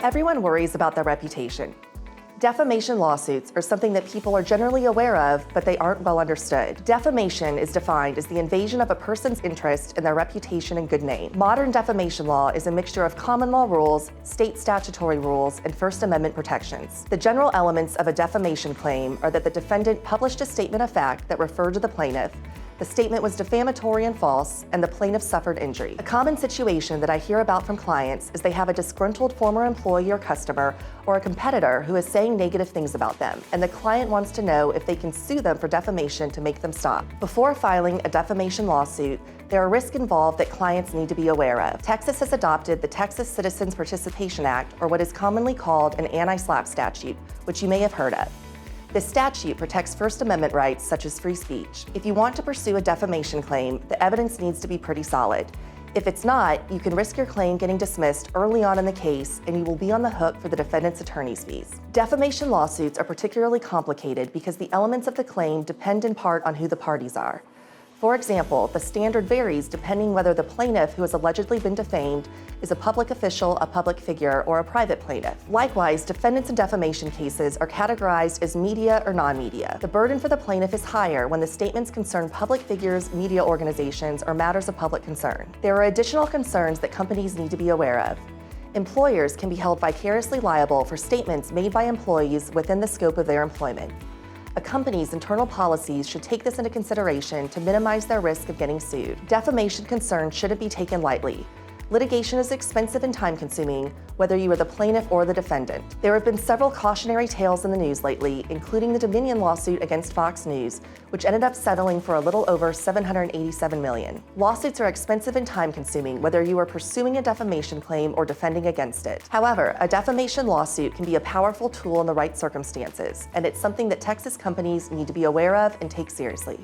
Everyone worries about their reputation. Defamation lawsuits are something that people are generally aware of, but they aren't well understood. Defamation is defined as the invasion of a person's interest in their reputation and good name. Modern defamation law is a mixture of common law rules, state statutory rules, and First Amendment protections. The general elements of a defamation claim are that the defendant published a statement of fact that referred to the plaintiff, the statement was defamatory and false, and the plaintiff suffered injury. A common situation that I hear about from clients is they have a disgruntled former employee or customer or a competitor who is saying negative things about them, and the client wants to know if they can sue them for defamation to make them stop. Before filing a defamation lawsuit, there are risks involved that clients need to be aware of. Texas has adopted the Texas Citizens Participation Act, or what is commonly called an anti-SLAPP statute, which you may have heard of. This statute protects First Amendment rights such as free speech. If you want to pursue a defamation claim, the evidence needs to be pretty solid. If it's not, you can risk your claim getting dismissed early on in the case, and you will be on the hook for the defendant's attorney's fees. Defamation lawsuits are particularly complicated because the elements of the claim depend in part on who the parties are. For example, the standard varies depending whether the plaintiff who has allegedly been defamed is a public official, a public figure, or a private plaintiff. Likewise, defendants in defamation cases are categorized as media or non-media. The burden for the plaintiff is higher when the statements concern public figures, media organizations, or matters of public concern. There are additional concerns that companies need to be aware of. Employers can be held vicariously liable for statements made by employees within the scope of their employment. A company's internal policies should take this into consideration to minimize their risk of getting sued. Defamation concerns shouldn't be taken lightly. Litigation is expensive and time-consuming, whether you are the plaintiff or the defendant. There have been several cautionary tales in the news lately, including the Dominion lawsuit against Fox News, which ended up settling for a little over $787 million. Lawsuits are expensive and time-consuming, whether you are pursuing a defamation claim or defending against it. However, a defamation lawsuit can be a powerful tool in the right circumstances, and it's something that Texas companies need to be aware of and take seriously.